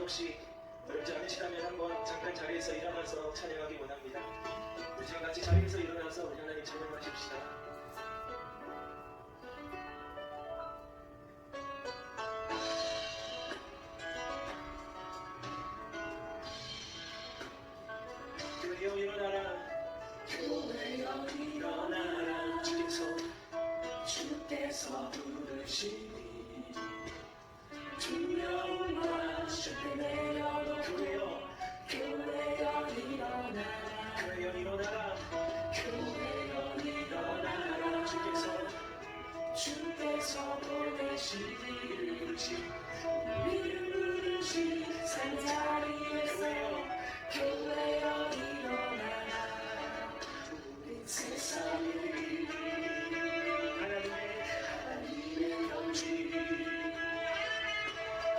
혹시 어렵지 않으시다면 한번 잠깐 자리에서 일어나서 찬양하기 원합니다. 우리 지금 같이 자리에서 일어나서 우리 하나님 찬양하십시다. 교회여 일어나라, 교회여 일어나라. 주께서 부르시니 두려움과 실패 내려도 교회여 일어나라, 교회여 일어나라, 교회여 일어나라. 주께서 보내시기를 우리를 부르시 산 자리에서 교회여 일어나라. 우리 세상을 하나님의 경치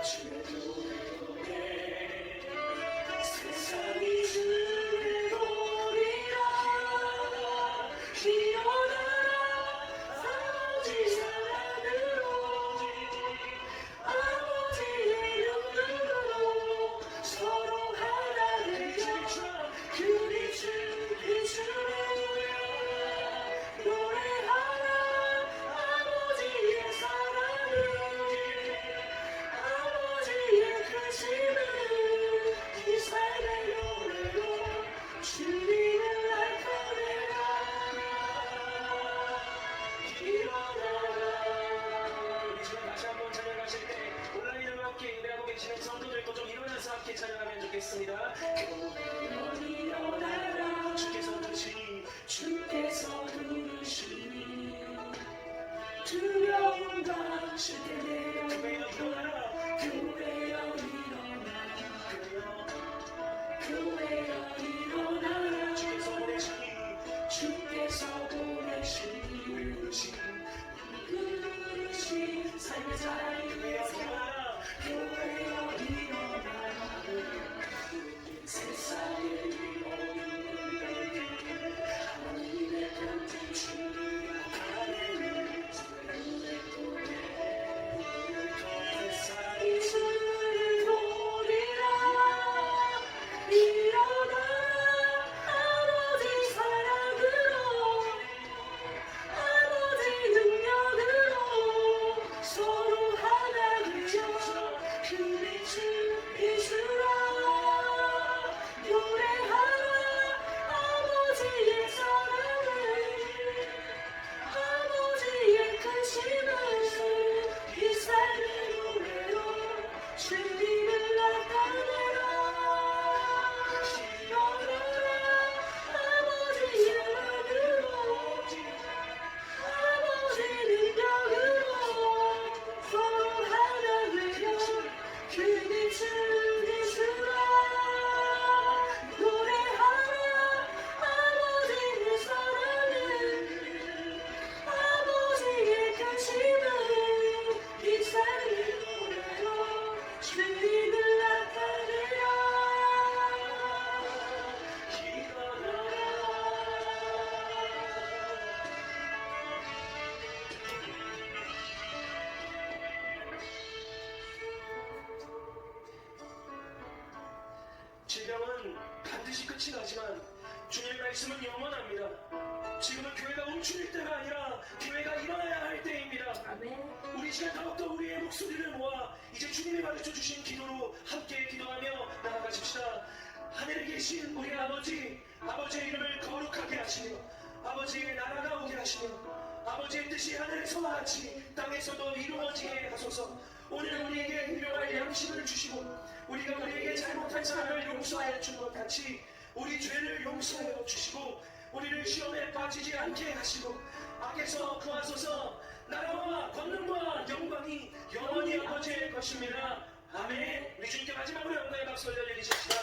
주의 교회 세상이 주를 보리라. 일어나라 아버지 사랑으로 아버지의 영으로 서로 하나를 여 그리 주를 노래하라. 아버지의 사랑을 아버지의 크심을 이 삶의 노래로 주님을 나타내라. 일어나라. 우리 지금 다시 한번 찬양하실 때 온라인으로 함께 예배하고 계시는 성도들도 좀 일어나서 함께 찬양하면 좋겠습니다. 교회여 일어나라. 주께서 부르시니 두려움과 실패 내려 교회여 일어나라. 교회여 일어나라. 교회여 일어나라. 주께서 보내시니 부르시 삶의 자리에서 교회여 일어나라. 세상에 하나님의 편지 주를 하나님을 세상이 주를 보리라. 일어나라 아버지 사랑으로 아버지 능력으로 서로 하나 되어 그리 주라. 노래하라 아버지의 사랑을 아버지의 크심을 이 삶의 노래로 주님을 나타내라. 일어나라 아버지의 은혜로 아버지 능력으로 서로 하나 되어 그리 주라. 노래하라 아버지의 사랑을 아버지의 크심을 이 삶의 노래로 주님을 나타내라. 질병은 반드시 끝이 나지만 주님의 말씀은 영원합니다. 지금은 교회가 움츠릴 때가 아니라 교회가 일어나야 할 때입니다. 아멘. 우리 시간 더욱더 우리의 목소리를 모아 이제 주님이 가르쳐 주신 기도로 함께 기도하며 나아가십시다. 하늘에 계신 우리 아버지, 아버지의 이름을 거룩하게 하시며 아버지의 나라가 오게 하시며 아버지의 뜻이 하늘에서와 같이 땅에서도 이루어지게 하소서. 오늘 우리에게 일용할 양식을 주시고 우리가 우리에게 잘못한 사람을 용서하여 준 것 같이 우리 죄를 용서하여 주시고 우리를 시험에 빠지지 않게 하시고 악에서 구하소서. 나라와 권능과 영광이 영원히 아버지의 것입니다. 아멘. 우리 주님께 마지막으로 영광의 박수 올려드리십시다.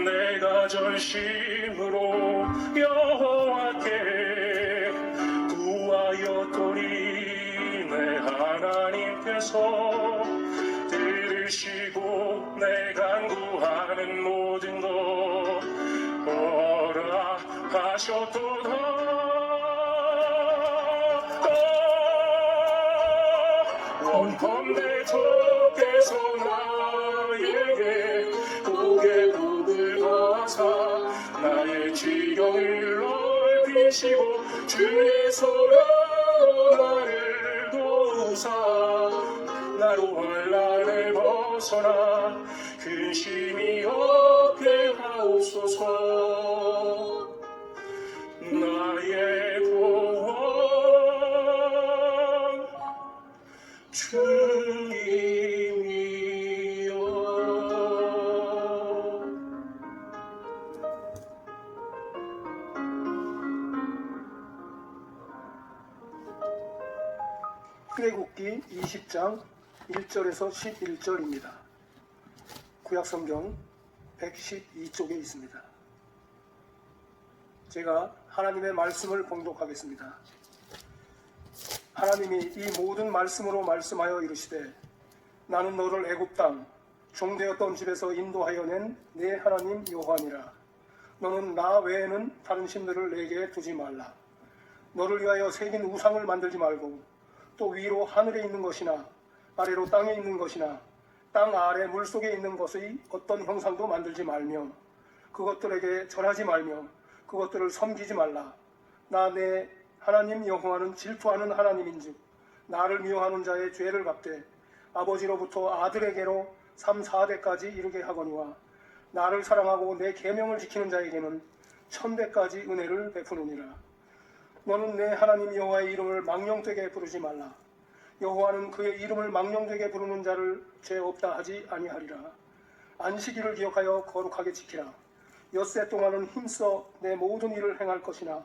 내가 전심으로 여호와께 구하였더니 내 하나님께서 들으시고 내 간구하는 모든 것 허락하셨도다. 원컨대 주께서 나에게 복의 복을 더하사 나의 지경을 넓히시고 주의 손으로 나를 도우사 나로 환난을 벗어나 근심이 없게 하옵소서. 나의 구원 주님이여. 출애굽기 20장 1절에서 11절입니다. 구약성경 112쪽에 있습니다. 제가 하나님의 말씀을 봉독하겠습니다. 하나님이 이 모든 말씀으로 말씀하여 이르시되 나는 너를 애굽 땅 종되었던 집에서 인도하여 낸 내 하나님 여호와니라. 너는 나 외에는 다른 신들을 내게 두지 말라. 너를 위하여 새긴 우상을 만들지 말고 또 위로 하늘에 있는 것이나 아래로 땅에 있는 것이나 땅 아래 물속에 있는 것의 어떤 형상도 만들지 말며 그것들에게 절하지 말며 그것들을 섬기지 말라. 나 내 하나님 여호와는 질투하는 하나님인즉 나를 미워하는 자의 죄를 갚되 아버지로부터 아들에게로 3, 4대까지 이르게 하거니와 나를 사랑하고 내 계명을 지키는 자에게는 1000대까지 은혜를 베푸느니라. 너는 내 하나님 여호와의 이름을 망령되게 부르지 말라. 여호와는 그의 이름을 망령되게 부르는 자를 죄 없다 하지 아니하리라. 안식일을 기억하여 거룩하게 지키라. 엿새 동안은 힘써 내 모든 일을 행할 것이나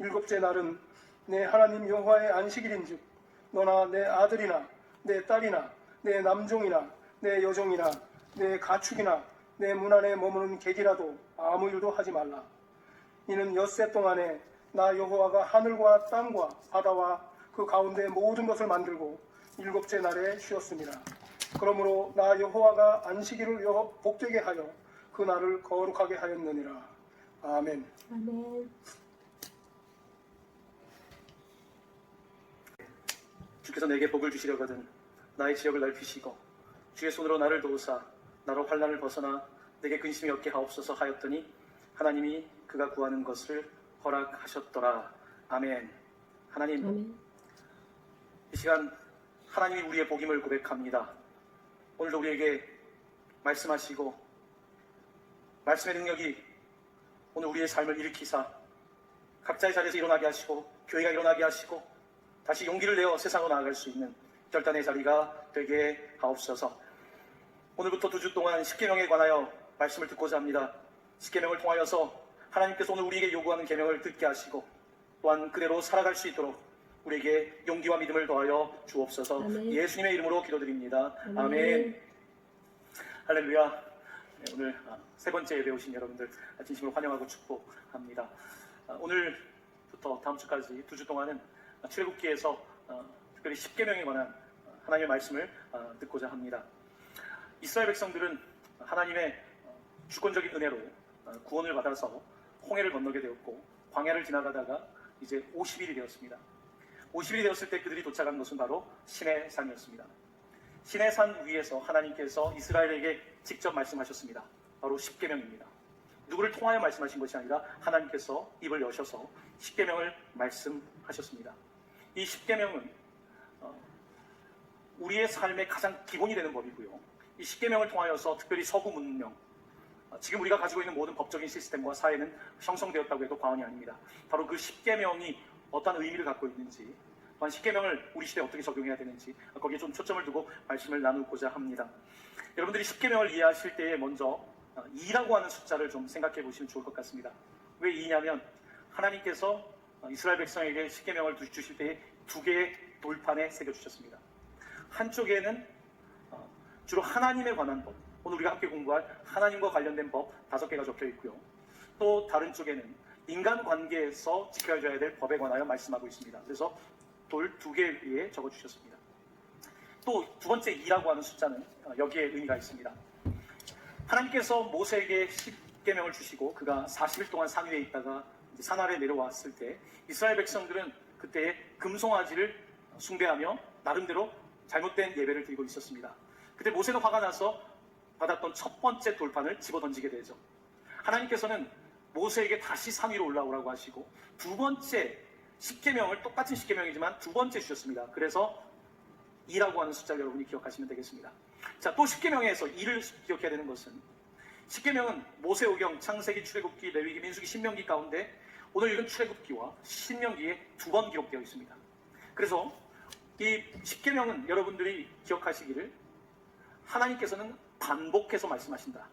일곱째 날은 내 하나님 여호와의 안식일인즉 너나 내 아들이나 내 딸이나 내 남종이나 내 여종이나 내 가축이나 내 문 안에 머무는 객이라도 아무 일도 하지 말라. 이는 엿새 동안에 나 여호와가 하늘과 땅과 바다와 그 가운데 모든 것을 만들고 일곱째 날에 쉬었습니다. 그러므로 나 여호와가 안식일을 복되게 하여 그 날을 거룩하게 하였느니라. 아멘. 아멘. 주께서 내게 복을 주시려거든 나의 지역을 넓히시고 주의 손으로 나를 도우사 나로 환난을 벗어나 내게 근심이 없게 하옵소서 하였더니 하나님이 그가 구하는 것을 허락하셨더라. 아멘. 하나님, 아멘. 이 시간 하나님이 우리의 복임을 고백합니다. 오늘도 우리에게 말씀하시고 말씀의 능력이 오늘 우리의 삶을 일으키사 각자의 자리에서 일어나게 하시고 교회가 일어나게 하시고 다시 용기를 내어 세상으로 나아갈 수 있는 결단의 자리가 되게 하옵소서. 오늘부터 2주 동안 십계명에 관하여 말씀을 듣고자 합니다. 십계명을 통하여서 하나님께서 오늘 우리에게 요구하는 계명을 듣게 하시고 또한 그대로 살아갈 수 있도록 우리에게 용기와 믿음을 더하여 주옵소서. 아멘. 예수님의 이름으로 기도드립니다. 아멘. 아멘. 할렐루야. 네, 오늘 세 번째 예배 오신 여러분들 진심으로 환영하고 축복합니다. 오늘부터 다음 주까지 2주 동안은 출애굽기에서 특별히 십계명에 관한 하나님의 말씀을 듣고자 합니다. 이스라엘 백성들은 하나님의 주권적인 은혜로 구원을 받아서 홍해를 건너게 되었고 광야를 지나가다가 이제 50일이 되었습니다. 50일이 되었을 때 그들이 도착한 것은 바로 시내 산이었습니다. 시내 산 위에서 하나님께서 이스라엘에게 직접 말씀하셨습니다. 바로 십계명입니다. 누구를 통하여 말씀하신 것이 아니라 하나님께서 입을 여셔서 십계명을 말씀하셨습니다. 이 십계명은 우리의 삶의 가장 기본이 되는 법이고요. 이 십계명을 통하여서 특별히 서구 문명, 지금 우리가 가지고 있는 모든 법적인 시스템과 사회는 형성되었다고 해도 과언이 아닙니다. 바로 그 십계명이 어떠한 의미를 갖고 있는지, 또한 십계명을 우리 시대에 어떻게 적용해야 되는지 거기에 좀 초점을 두고 말씀을 나누고자 합니다. 여러분들이 십계명을 이해하실 때에 먼저 2라고 하는 숫자를 좀 생각해 보시면 좋을 것 같습니다. 왜 2냐면 하나님께서 이스라엘 백성에게 십계명을 주실 때에 2개의 돌판에 새겨주셨습니다. 한쪽에는 주로 하나님에 관한 법, 오늘 우리가 함께 공부할 하나님과 관련된 법 5개가 적혀 있고요. 또 다른 쪽에는 인간관계에서 지켜져야 될 법에 관하여 말씀하고 있습니다. 그래서 돌 2개 위에 적어주셨습니다. 또 두 번째 2라고 하는 숫자는 여기에 의미가 있습니다. 하나님께서 모세에게 십계명을 주시고 그가 40일 동안 산 위에 있다가 산 아래 내려왔을 때 이스라엘 백성들은 그때 금송아지를 숭배하며 나름대로 잘못된 예배를 드리고 있었습니다. 그때 모세는 화가 나서 받았던 첫 번째 돌판을 집어던지게 되죠. 하나님께서는 모세에게 다시 산 위로 올라오라고 하시고 두 번째 십계명을 똑같은 십계명이지만 두 번째 주셨습니다. 그래서 2라고 하는 숫자를 여러분이 기억하시면 되겠습니다. 자, 또 십계명에서 2를 기억해야 되는 것은 십계명은 모세오경, 창세기, 출애굽기, 레위기, 민수기, 신명기 가운데 오늘 읽은 출애굽기와 신명기에 두 번 기록되어 있습니다. 그래서 이 십계명은 여러분들이 기억하시기를 하나님께서는 반복해서 말씀하신다.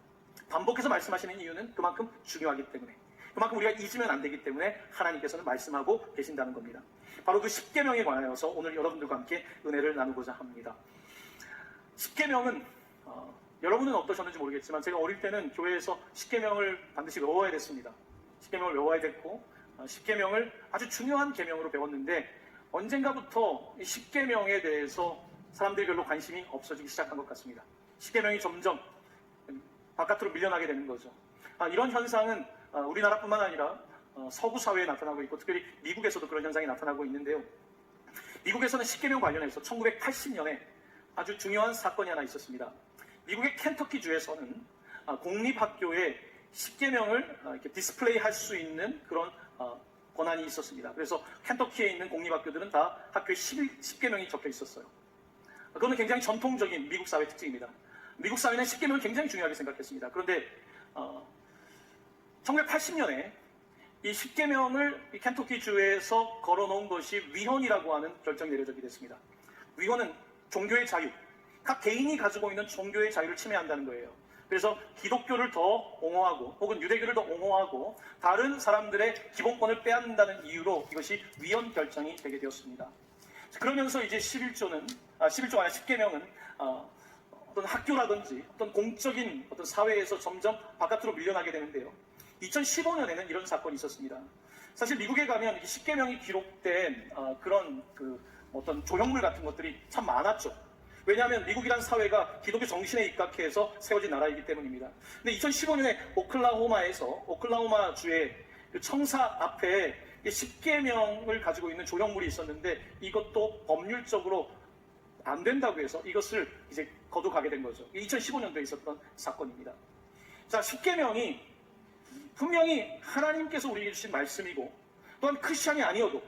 반복해서 말씀하시는 이유는 그만큼 중요하기 때문에, 그만큼 우리가 잊으면 안 되기 때문에 하나님께서는 말씀하고 계신다는 겁니다. 바로 그 십계명에 관하여서 오늘 여러분들과 함께 은혜를 나누고자 합니다. 십계명은 여러분은 어떠셨는지 모르겠지만 제가 어릴 때는 교회에서 십계명을 반드시 외워야 됐습니다. 십계명을 외워야 됐고 십계명을 아주 중요한 계명으로 배웠는데 언젠가부터 이 십계명에 대해서 사람들이 별로 관심이 없어지기 시작한 것 같습니다. 십계명이 점점 바깥으로 밀려나게 되는 거죠. 이런 현상은 우리나라뿐만 아니라 서구 사회에 나타나고 있고 특별히 미국에서도 그런 현상이 나타나고 있는데요. 미국에서는 십계명 관련해서 1980년에 아주 중요한 사건이 하나 있었습니다. 미국의 켄터키 주에서는 공립학교에 십계명을 이렇게 디스플레이할 수 있는 그런 권한이 있었습니다. 그래서 켄터키에 있는 공립학교들은 다 학교에 십계명이 적혀 있었어요. 그거는 굉장히 전통적인 미국 사회 특징입니다. 미국 사회는 십계명을 굉장히 중요하게 생각했습니다. 그런데 1980년에 이 십계명을 켄터키 주에서 걸어놓은 것이 위헌이라고 하는 결정이 내려지게 됐습니다. 위헌은 종교의 자유, 각 개인이 가지고 있는 종교의 자유를 침해한다는 거예요. 그래서 기독교를 더 옹호하고 혹은 유대교를 더 옹호하고 다른 사람들의 기본권을 빼앗는다는 이유로 이것이 위헌 결정이 되게 되었습니다. 그러면서 이제 11조가 아니라 십계명은 어떤 학교라든지 어떤 공적인 어떤 사회에서 점점 바깥으로 밀려나게 되는데요. 2015년에는 이런 사건이 있었습니다. 사실 미국에 가면 이 십계명이 기록된 그런 어떤 조형물 같은 것들이 참 많았죠. 왜냐하면 미국이란 사회가 기독교 정신에 입각해서 세워진 나라이기 때문입니다. 근데 2015년에 오클라호마 주의 그 청사 앞에 십계명을 가지고 있는 조형물이 있었는데 이것도 법률적으로 안 된다고 해서 이것을 이제 거두가게 된 거죠. 2015년도에 있었던 사건입니다. 자, 십계명이 분명히 하나님께서 우리에게 주신 말씀이고 또한 크리스찬이 아니어도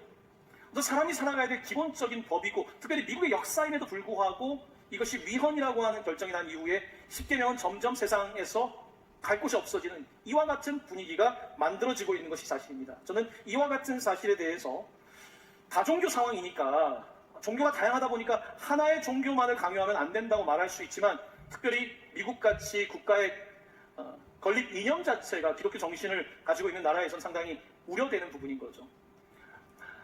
또 사람이 살아가야 될 기본적인 법이고 특별히 미국의 역사임에도 불구하고 이것이 위헌이라고 하는 결정이 난 이후에 십계명은 점점 세상에서 갈 곳이 없어지는 이와 같은 분위기가 만들어지고 있는 것이 사실입니다. 저는 이와 같은 사실에 대해서 다종교 상황이니까 종교가 다양하다 보니까 하나의 종교만을 강요하면 안 된다고 말할 수 있지만 특별히 미국같이 국가의 건립 이념 자체가 기독교 정신을 가지고 있는 나라에선 상당히 우려되는 부분인 거죠.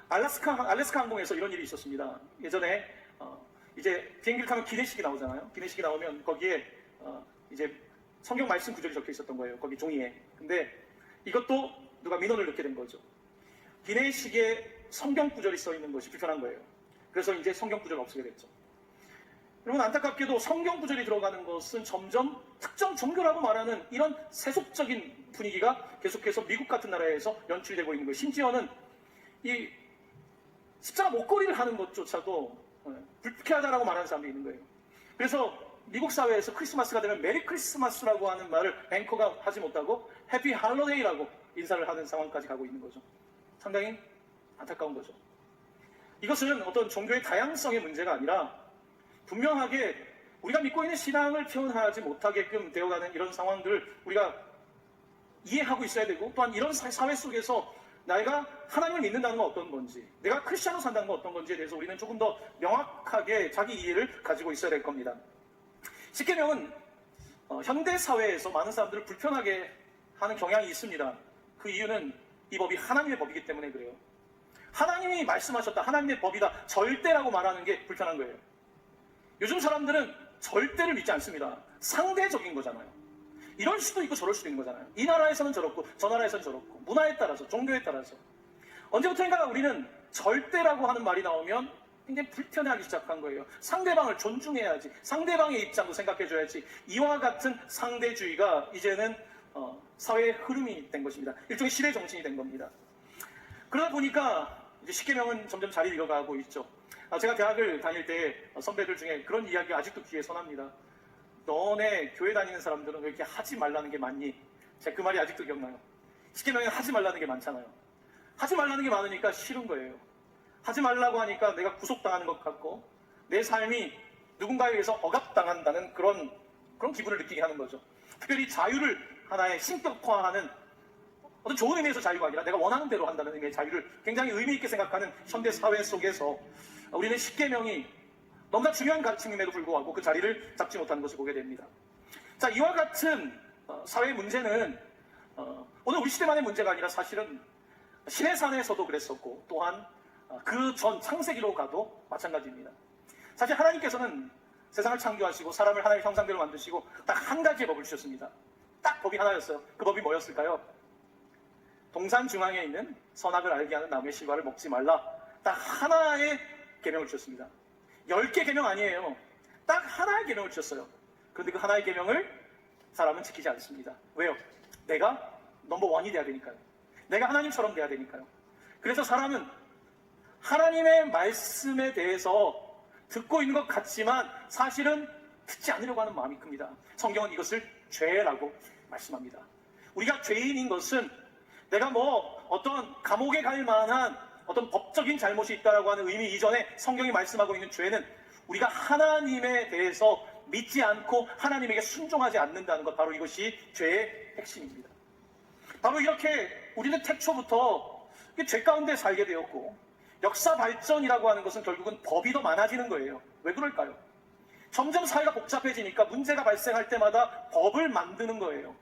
알래스카 항공에서 이런 일이 있었습니다. 예전에 이제 비행기를 타면 기내식이 나오잖아요. 기내식이 나오면 거기에 이제 성경 말씀 구절이 적혀 있었던 거예요. 거기 종이에. 근데 이것도 누가 민원을 넣게 된 거죠. 기내식에 성경 구절이 써 있는 것이 불편한 거예요. 그래서 이제 성경 구절이 없애게 됐죠. 여러분 안타깝게도 성경 구절이 들어가는 것은 점점 특정 종교라고 말하는 이런 세속적인 분위기가 계속해서 미국 같은 나라에서 연출되고 있는 거예요. 심지어는 이 십자가 목걸이를 하는 것조차도 불쾌하다라고 말하는 사람도 있는 거예요. 그래서 미국 사회에서 크리스마스가 되면 메리 크리스마스라고 하는 말을 앵커가 하지 못하고 해피 할로데이라고 인사를 하는 상황까지 가고 있는 거죠. 상당히 안타까운 거죠. 이것은 어떤 종교의 다양성의 문제가 아니라 분명하게 우리가 믿고 있는 신앙을 표현하지 못하게끔 되어가는 이런 상황들을 우리가 이해하고 있어야 되고 또한 이런 사회 속에서 내가 하나님을 믿는다는 건 어떤 건지 내가 크리스찬으로 산다는 건 어떤 건지에 대해서 우리는 조금 더 명확하게 자기 이해를 가지고 있어야 될 겁니다. 십계명은 현대 사회에서 많은 사람들을 불편하게 하는 경향이 있습니다. 그 이유는 이 법이 하나님의 법이기 때문에 그래요. 하나님이 말씀하셨다, 하나님의 법이다, 절대라고 말하는 게 불편한 거예요. 요즘 사람들은 절대를 믿지 않습니다. 상대적인 거잖아요. 이럴 수도 있고 저럴 수도 있는 거잖아요. 이 나라에서는 저렇고 저 나라에서는 저렇고 문화에 따라서 종교에 따라서 언제부터인가 우리는 절대라고 하는 말이 나오면 굉장히 불편해하기 시작한 거예요. 상대방을 존중해야지, 상대방의 입장도 생각해줘야지. 이와 같은 상대주의가 이제는 사회의 흐름이 된 것입니다. 일종의 시대 정신이 된 겁니다. 그러다 보니까 이제 십계명은 점점 자리를 잃어가고 있죠. 제가 대학을 다닐 때 선배들 중에 그런 이야기 아직도 귀에 선합니다. 너네 교회 다니는 사람들은 왜 이렇게 하지 말라는 게 많니? 제가 그 말이 아직도 기억나요. 십계명에는 하지 말라는 게 많잖아요. 하지 말라는 게 많으니까 싫은 거예요. 하지 말라고 하니까 내가 구속당하는 것 같고 내 삶이 누군가에 의해서 억압당한다는 그런 기분을 느끼게 하는 거죠. 특별히 자유를 하나의 신격화하는 어떤 좋은 의미에서 자유가 아니라 내가 원하는 대로 한다는 의미의 자유를 굉장히 의미 있게 생각하는 현대 사회 속에서 우리는 십계명이 너무나 중요한 가르침임에도 불구하고 그 자리를 잡지 못하는 것을 보게 됩니다. 자, 이와 같은 사회의 문제는 오늘 우리 시대만의 문제가 아니라 사실은 시내산에서도 그랬었고 또한 그 전 창세기로 가도 마찬가지입니다. 사실 하나님께서는 세상을 창조하시고 사람을 하나님의 형상대로 만드시고 딱 한 가지의 법을 주셨습니다. 딱 법이 하나였어요. 그 법이 뭐였을까요? 동산 중앙에 있는 선악을 알게 하는 나무의 실과를 먹지 말라. 딱 하나의 계명을 주셨습니다. 10개 계명 아니에요. 딱 하나의 계명을 주셨어요. 그런데 그 하나의 계명을 사람은 지키지 않습니다. 왜요? 내가 넘버원이 돼야 되니까요. 내가 하나님처럼 돼야 되니까요. 그래서 사람은 하나님의 말씀에 대해서 듣고 있는 것 같지만 사실은 듣지 않으려고 하는 마음이 큽니다. 성경은 이것을 죄라고 말씀합니다. 우리가 죄인인 것은 내가 어떤 감옥에 갈 만한 어떤 법적인 잘못이 있다라고 하는 의미 이전에 성경이 말씀하고 있는 죄는 우리가 하나님에 대해서 믿지 않고 하나님에게 순종하지 않는다는 것, 바로 이것이 죄의 핵심입니다. 바로 이렇게 우리는 태초부터 죄 가운데 살게 되었고 역사 발전이라고 하는 것은 결국은 법이 더 많아지는 거예요. 왜 그럴까요? 점점 사회가 복잡해지니까 문제가 발생할 때마다 법을 만드는 거예요.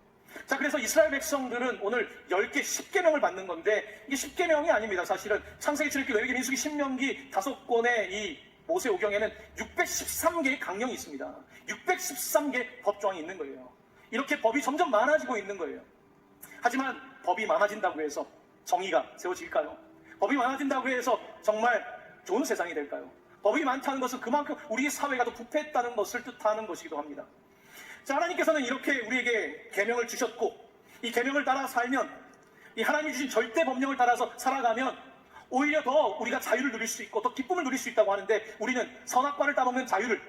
자, 그래서 이스라엘 백성들은 오늘 10개, 10계명을 받는 건데 이게 10계명이 아닙니다. 사실은 창세기, 출애굽기, 레위기, 민수기, 신명기 5권의 이 모세오경에는 613개의 강령이 있습니다. 613개 법조항이 있는 거예요. 이렇게 법이 점점 많아지고 있는 거예요. 하지만 법이 많아진다고 해서 정의가 세워질까요? 법이 많아진다고 해서 정말 좋은 세상이 될까요? 법이 많다는 것은 그만큼 우리 사회가 더 부패했다는 것을 뜻하는 것이기도 합니다. 자, 하나님께서는 이렇게 우리에게 계명을 주셨고 이 계명을 따라 살면, 이 하나님이 주신 절대 법령을 따라서 살아가면 오히려 더 우리가 자유를 누릴 수 있고 더 기쁨을 누릴 수 있다고 하는데, 우리는 선악과를 따먹는 자유를,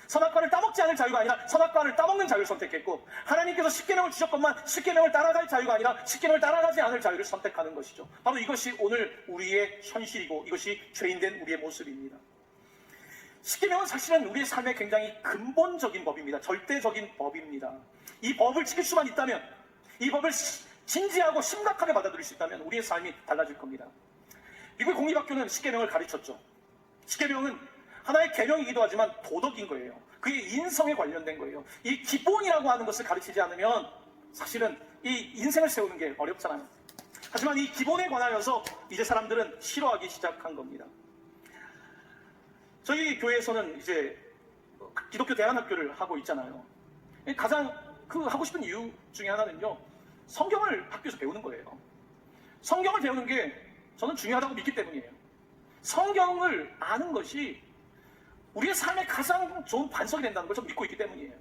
선악과를 따먹지 않을 자유가 아니라 선악과를 따먹는 자유를 선택했고, 하나님께서 십계명을 주셨건만 십계명을 따라갈 자유가 아니라 십계명을 따라가지 않을 자유를 선택하는 것이죠. 바로 이것이 오늘 우리의 현실이고 이것이 죄인된 우리의 모습입니다. 십계명은 사실은 우리의 삶의 굉장히 근본적인 법입니다. 절대적인 법입니다. 이 법을 지킬 수만 있다면, 이 법을 진지하고 심각하게 받아들일 수 있다면 우리의 삶이 달라질 겁니다. 미국 공립학교는 십계명을 가르쳤죠. 십계명은 하나의 계명이기도 하지만 도덕인 거예요. 그게 인성에 관련된 거예요. 이 기본이라고 하는 것을 가르치지 않으면 사실은 이 인생을 세우는 게 어렵잖아요. 하지만 이 기본에 관하여서 이제 사람들은 싫어하기 시작한 겁니다. 저희 교회에서는 이제 기독교 대안학교를 하고 있잖아요. 가장 하고 싶은 이유 중에 하나는요, 성경을 학교에서 배우는 거예요. 성경을 배우는 게 저는 중요하다고 믿기 때문이에요. 성경을 아는 것이 우리의 삶에 가장 좋은 반석이 된다는 걸 저는 믿고 있기 때문이에요.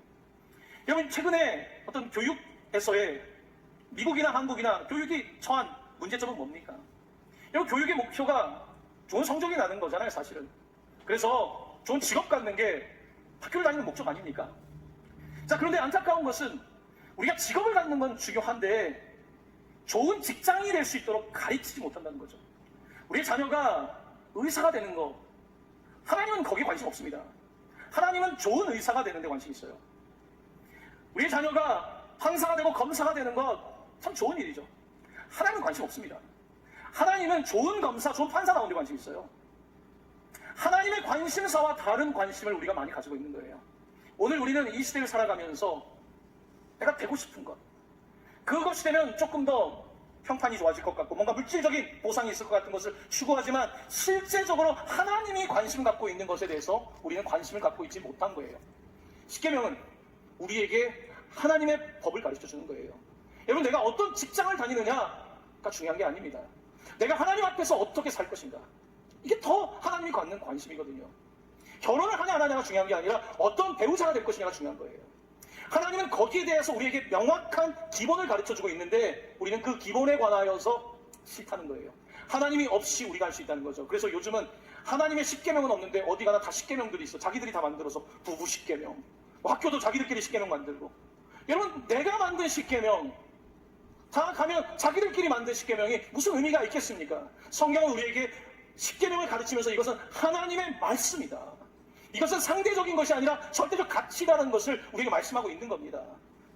여러분, 최근에 어떤 교육에서의 미국이나 한국이나 교육이 처한 문제점은 뭡니까? 여러분, 교육의 목표가 좋은 성적이 나는 거잖아요, 사실은. 그래서 좋은 직업 갖는 게 학교를 다니는 목적 아닙니까? 자, 그런데 안타까운 것은 우리가 직업을 갖는 건 중요한데 좋은 직장이 될 수 있도록 가르치지 못한다는 거죠. 우리의 자녀가 의사가 되는 거, 하나님은 거기에 관심 없습니다. 하나님은 좋은 의사가 되는 데 관심이 있어요. 우리의 자녀가 판사가 되고 검사가 되는 것 참 좋은 일이죠. 하나님은 관심 없습니다. 하나님은 좋은 검사, 좋은 판사 나오는 데 관심이 있어요. 하나님의 관심사와 다른 관심을 우리가 많이 가지고 있는 거예요. 오늘 우리는 이 시대를 살아가면서 내가 되고 싶은 것, 그것이 되면 조금 더 평판이 좋아질 것 같고 뭔가 물질적인 보상이 있을 것 같은 것을 추구하지만 실제적으로 하나님이 관심 갖고 있는 것에 대해서 우리는 관심을 갖고 있지 못한 거예요. 십계명은 우리에게 하나님의 법을 가르쳐주는 거예요. 여러분, 내가 어떤 직장을 다니느냐가 중요한 게 아닙니다. 내가 하나님 앞에서 어떻게 살 것인가, 이게 더 하나님이 갖는 관심이거든요. 결혼을 하냐 안 하냐가 중요한 게 아니라 어떤 배우자가 될 것이냐가 중요한 거예요. 하나님은 거기에 대해서 우리에게 명확한 기본을 가르쳐주고 있는데 우리는 그 기본에 관하여서 싫다는 거예요. 하나님이 없이 우리가 할 수 있다는 거죠. 그래서 요즘은 하나님의 십계명은 없는데 어디 가나 다 십계명들이 있어. 자기들이 다 만들어서 부부 십계명, 뭐 학교도 자기들끼리 십계명 만들고. 여러분, 내가 만든 십계명, 다 가면 자기들끼리 만든 십계명이 무슨 의미가 있겠습니까? 성경은 우리에게 십계명을 가르치면서 이것은 하나님의 말씀이다. 이것은 상대적인 것이 아니라 절대적 가치라는 것을 우리에게 말씀하고 있는 겁니다.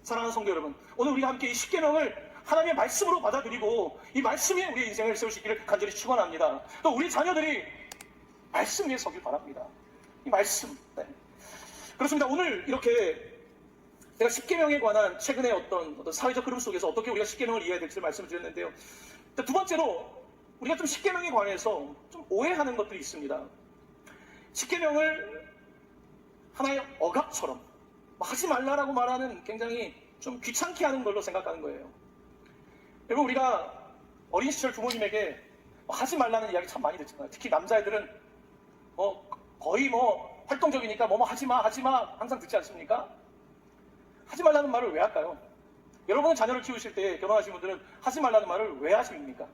사랑하는 성도 여러분, 오늘 우리가 함께 이 십계명을 하나님의 말씀으로 받아들이고 이 말씀 위에 우리의 인생을 세울 수 있기를 간절히 축원합니다. 또 우리 자녀들이 말씀 위에 서길 바랍니다. 이 말씀. 네. 그렇습니다. 오늘 이렇게 제가 십계명에 관한 최근에 어떤 사회적 흐름 속에서 어떻게 우리가 십계명을 이해해야 될지 말씀을 드렸는데요. 두 번째로 우리가 좀 십계명에 관해서 좀 오해하는 것들이 있습니다. 십계명을 하나의 억압처럼 하지 말라라고 말하는 굉장히 좀 귀찮게 하는 걸로 생각하는 거예요. 여러분, 우리가 어린 시절 부모님에게 하지 말라는 이야기 참 많이 듣잖아요. 특히 남자애들은 거의 활동적이니까 하지 마 항상 듣지 않습니까? 하지 말라는 말을 왜 할까요? 여러분은 자녀를 키우실 때 결혼하신 분들은 하지 말라는 말을 왜 하십니까?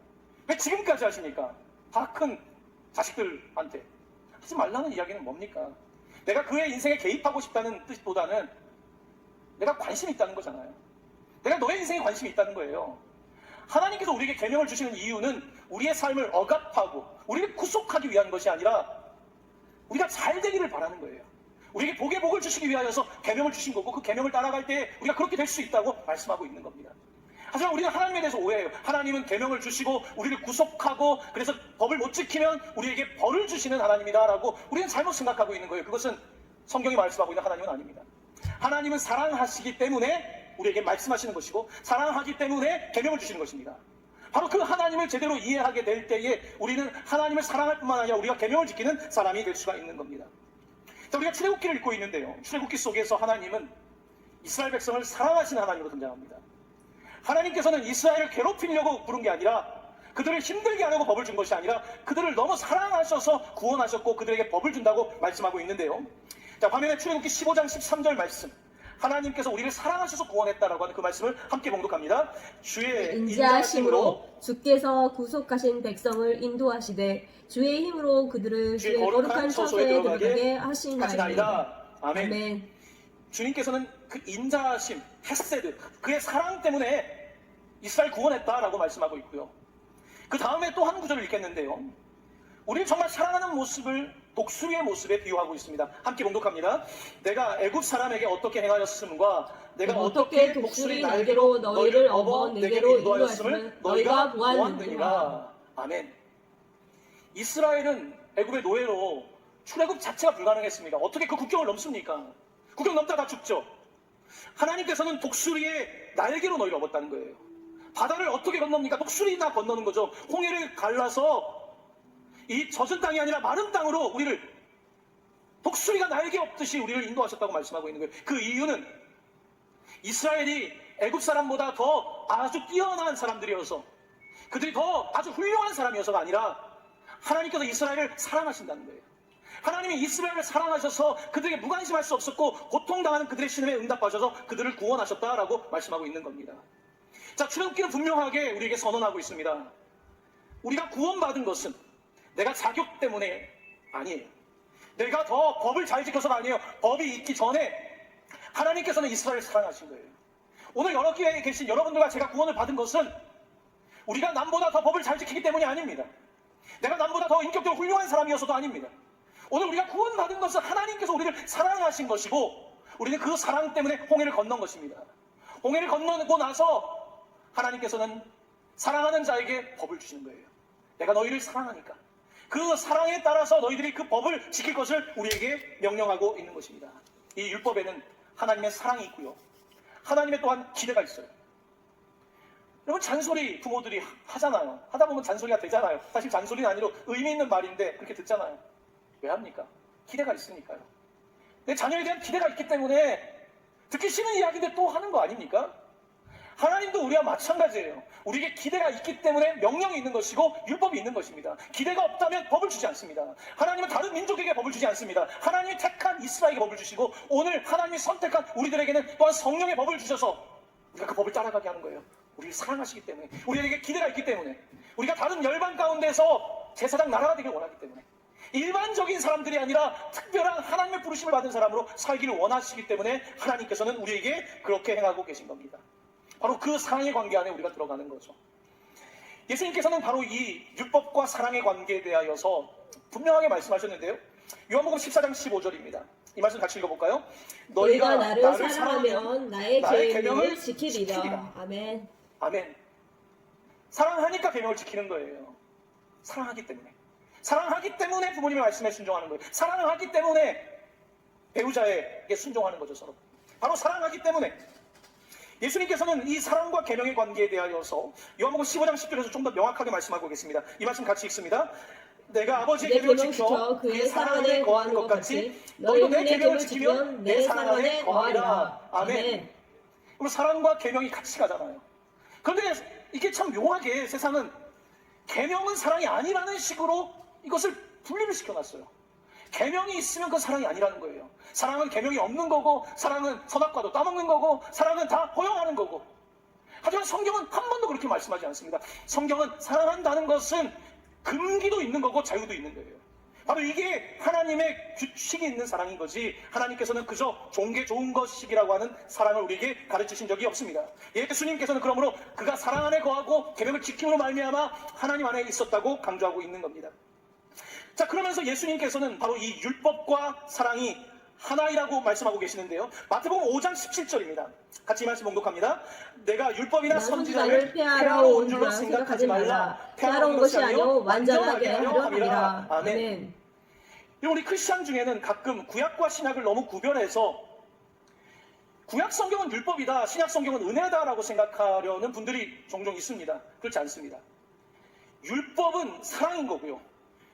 왜 지금까지 하십니까? 다 큰 자식들한테 하지 말라는 이야기는 뭡니까? 내가 그의 인생에 개입하고 싶다는 뜻보다는 내가 관심이 있다는 거잖아요. 내가 너의 인생에 관심이 있다는 거예요. 하나님께서 우리에게 계명을 주시는 이유는 우리의 삶을 억압하고 우리를 구속하기 위한 것이 아니라 우리가 잘 되기를 바라는 거예요. 우리에게 복의 복을 주시기 위하여서 계명을 주신 거고 그 계명을 따라갈 때 우리가 그렇게 될 수 있다고 말씀하고 있는 겁니다. 하지만 우리는 하나님에 대해서 오해해요. 하나님은 계명을 주시고 우리를 구속하고 그래서 법을 못 지키면 우리에게 벌을 주시는 하나님이다라고 우리는 잘못 생각하고 있는 거예요. 그것은 성경이 말씀하고 있는 하나님은 아닙니다. 하나님은 사랑하시기 때문에 우리에게 말씀하시는 것이고 사랑하기 때문에 계명을 주시는 것입니다. 바로 그 하나님을 제대로 이해하게 될 때에 우리는 하나님을 사랑할 뿐만 아니라 우리가 계명을 지키는 사람이 될 수가 있는 겁니다. 자, 우리가 출애굽기를 읽고 있는데요. 출애굽기 속에서 하나님은 이스라엘 백성을 사랑하시는 하나님으로 등장합니다. 하나님께서는 이스라엘을 괴롭히려고 부른 게 아니라 그들을 힘들게 하려고 법을 준 것이 아니라 그들을 너무 사랑하셔서 구원하셨고 그들에게 법을 준다고 말씀하고 있는데요. 자, 화면에 출애굽기 15장 13절 말씀. 하나님께서 우리를 사랑하셔서 구원했다라고 하는 그 말씀을 함께 봉독합니다. 주의 인자하심으로 주께서 구속하신 백성을 인도하시되 주의 힘으로 그들을 주의 거룩한 처소에 들어가게 하시나이다. 아멘. 아멘. 주님께서는 그 인자하심, 헤세드, 그의 사랑 때문에 이스라엘 구원했다라고 말씀하고 있고요. 그 다음에 또 한 구절을 읽겠는데요. 우리는 정말 사랑하는 모습을 독수리의 모습에 비유하고 있습니다. 함께 봉독합니다. 내가 애굽 사람에게 어떻게 행하였음과 내가 어떻게 독수리 날개로 너희를 업어 내게로 인도하였음을 너희가 보았느니라. 아멘. 이스라엘은 애굽의 노예로 출애굽 자체가 불가능했습니다. 어떻게 그 국경을 넘습니까? 국경 넘다 다 죽죠. 하나님께서는 독수리의 날개로 너희를 업었다는 거예요. 바다를 어떻게 건넙니까? 독수리나 건너는 거죠. 홍해를 갈라서 이 젖은 땅이 아니라 마른 땅으로 우리를 독수리가 날개 없듯이 우리를 인도하셨다고 말씀하고 있는 거예요. 그 이유는 이스라엘이 애굽 사람보다 더 아주 뛰어난 사람들이어서 그들이 더 아주 훌륭한 사람이어서가 아니라 하나님께서 이스라엘을 사랑하신다는 거예요. 하나님이 이스라엘을 사랑하셔서 그들에게 무관심할 수 없었고 고통당하는 그들의 신음에 응답하셔서 그들을 구원하셨다라고 말씀하고 있는 겁니다. 자, 출애굽기는 분명하게 우리에게 선언하고 있습니다. 우리가 구원받은 것은 내가 자격 때문에 아니에요. 내가 더 법을 잘 지켜서가 아니에요. 법이 있기 전에 하나님께서는 이스라엘을 사랑하신 거예요. 오늘 여러 교회에 계신 여러분들과 제가 구원을 받은 것은 우리가 남보다 더 법을 잘 지키기 때문이 아닙니다. 내가 남보다 더 인격적으로 훌륭한 사람이어서도 아닙니다. 오늘 우리가 구원받은 것은 하나님께서 우리를 사랑하신 것이고 우리는 그 사랑 때문에 홍해를 건넌 것입니다. 홍해를 건너고 나서 하나님께서는 사랑하는 자에게 법을 주시는 거예요. 내가 너희를 사랑하니까 그 사랑에 따라서 너희들이 그 법을 지킬 것을 우리에게 명령하고 있는 것입니다. 이 율법에는 하나님의 사랑이 있고요. 하나님의 또한 기대가 있어요. 여러분, 잔소리 부모들이 하잖아요. 하다 보면 잔소리가 되잖아요. 사실 잔소리는 아니로 의미 있는 말인데 그렇게 듣잖아요. 왜 합니까? 기대가 있으니까요. 내 자녀에 대한 기대가 있기 때문에 듣기 싫은 이야기인데 또 하는 거 아닙니까? 하나님도 우리와 마찬가지예요. 우리에게 기대가 있기 때문에 명령이 있는 것이고 율법이 있는 것입니다. 기대가 없다면 법을 주지 않습니다. 하나님은 다른 민족에게 법을 주지 않습니다. 하나님이 택한 이스라엘에게 법을 주시고 오늘 하나님이 선택한 우리들에게는 또한 성령의 법을 주셔서 우리가 그 법을 따라가게 하는 거예요. 우리를 사랑하시기 때문에, 우리에게 기대가 있기 때문에, 우리가 다른 열방 가운데서 제사장 나라가 되길 원하기 때문에, 일반적인 사람들이 아니라 특별한 하나님의 부르심을 받은 사람으로 살기를 원하시기 때문에 하나님께서는 우리에게 그렇게 행하고 계신 겁니다. 바로 그 사랑의 관계 안에 우리가 들어가는 거죠. 예수님께서는 바로 이 율법과 사랑의 관계에 대하여서 분명하게 말씀하셨는데요. 요한복음 14장 15절입니다. 이 말씀 같이 읽어볼까요? 너희가 나를 사랑하면 나의 계명을 지키리라. 지키리라. 아멘. 아멘. 사랑하니까 계명을 지키는 거예요. 사랑하기 때문에. 사랑하기 때문에 부모님의 말씀에 순종하는 거예요. 사랑하기 때문에 배우자에게 순종하는 거죠, 서로. 바로 사랑하기 때문에. 예수님께서는 이 사랑과 계명의 관계에 대하여서 요한복음 15장 10절에서 좀 더 명확하게 말씀하고 계십니다. 이 말씀 같이 읽습니다. 내가 아버지의 계명을 지켜 그의 사랑 안에 거하는 것 같이 너희도 내 계명을 지키면 내 사랑 안에 거하리라. 아멘. 그럼 사랑과 계명이 같이 가잖아요. 그런데 이게 참 묘하게 세상은 계명은 사랑이 아니라는 식으로 이것을 분리를 시켜놨어요. 계명이 있으면 그 사랑이 아니라는 거예요. 사랑은 계명이 없는 거고, 사랑은 선악과도 따먹는 거고, 사랑은 다 허용하는 거고. 하지만 성경은 한 번도 그렇게 말씀하지 않습니다. 성경은 사랑한다는 것은 금기도 있는 거고 자유도 있는 거예요. 바로 이게 하나님의 규칙이 있는 사랑인 거지, 하나님께서는 그저 좋은 게 좋은 것이라고 하는 사랑을 우리에게 가르치신 적이 없습니다. 예수님께서는 그러므로 그가 사랑 안에 거하고 계명을 지킴으로 말미암아 하나님 안에 있었다고 강조하고 있는 겁니다. 자, 그러면서 예수님께서는 바로 이 율법과 사랑이 하나이라고 말씀하고 계시는데요. 마태복음 5장 17절입니다. 같이 이 말씀 봉독합니다. 내가 율법이나 선지자를 폐하러 온 줄로 생각하지 말라. 폐하러 온 것이 아니오 완전하게 하려 함이라. 아멘. 우리 크리스천 중에는 가끔 구약과 신약을 너무 구별해서 구약 성경은 율법이다, 신약 성경은 은혜다라고 생각하려는 분들이 종종 있습니다. 그렇지 않습니다. 율법은 사랑인 거고요.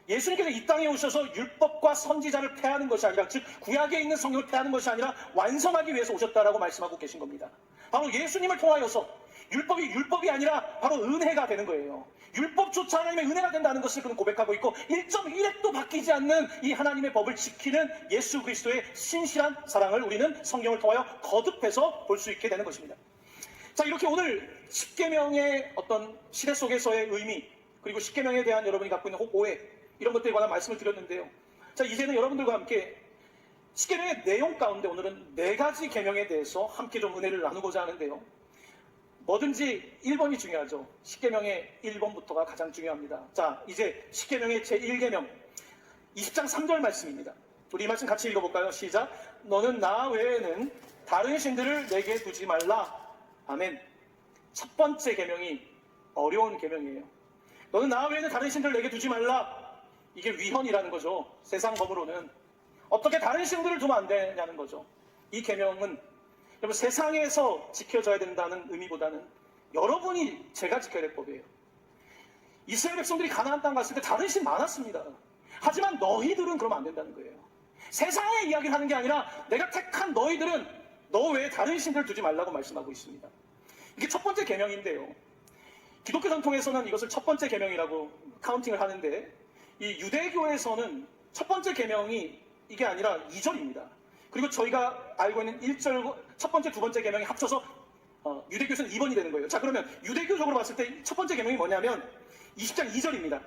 예수님께서 이 땅에 오셔서 율법과 선지자를 폐하는 것이 아니라, 즉 구약에 있는 성경을 폐하는 것이 아니라 완성하기 위해서 오셨다라고 말씀하고 계신 겁니다. 바로 예수님을 통하여서 율법이 아니라 바로 은혜가 되는 거예요. 율법조차 하나님의 은혜가 된다는 것을 그는 고백하고 있고 1.1핵도 바뀌지 않는 이 하나님의 법을 지키는 예수 그리스도의 신실한 사랑을 우리는 성경을 통하여 거듭해서 볼 수 있게 되는 것입니다. 자, 이렇게 오늘 십계명의 어떤 시대 속에서의 의미, 그리고 십계명에 대한 여러분이 갖고 있는 오해, 이런 것들에 관한 말씀을 드렸는데요. 자, 이제는 여러분들과 함께 십계명의 내용 가운데 오늘은 4가지 계명에 대해서 함께 좀 은혜를 나누고자 하는데요. 뭐든지 1번이 중요하죠. 십계명의 1번부터가 가장 중요합니다. 자, 이제 십계명의 제1계명 20장 3절 말씀입니다. 우리 이 말씀 같이 읽어볼까요? 시작. 너는 나 외에는 다른 신들을 내게 두지 말라. 아멘. 첫 번째 계명이 어려운 계명이에요. 너는 나 외에는 다른 신들을 내게 두지 말라. 이게 위헌이라는 거죠. 세상 법으로는 어떻게 다른 신들을 두면 안 되냐는 거죠. 이 계명은 여러분 세상에서 지켜져야 된다는 의미보다는 여러분이 제가 지켜야 될 법이에요. 이스라엘 백성들이 가나안 땅 갔을 때 다른 신 많았습니다. 하지만 너희들은 그러면 안 된다는 거예요. 세상의 이야기를 하는 게 아니라 내가 택한 너희들은 너 외에 다른 신들을 두지 말라고 말씀하고 있습니다. 이게 첫 번째 계명인데요. 기독교 전통에서는 이것을 첫 번째 계명이라고 카운팅을 하는데, 이 유대교에서는 첫 번째 계명이 이게 아니라 2절입니다. 그리고 저희가 알고 있는 1절, 첫 번째, 두 번째 계명이 합쳐서 유대교에서는 2번이 되는 거예요. 자, 그러면 유대교적으로 봤을 때 첫 번째 계명이 뭐냐면 20장 2절입니다.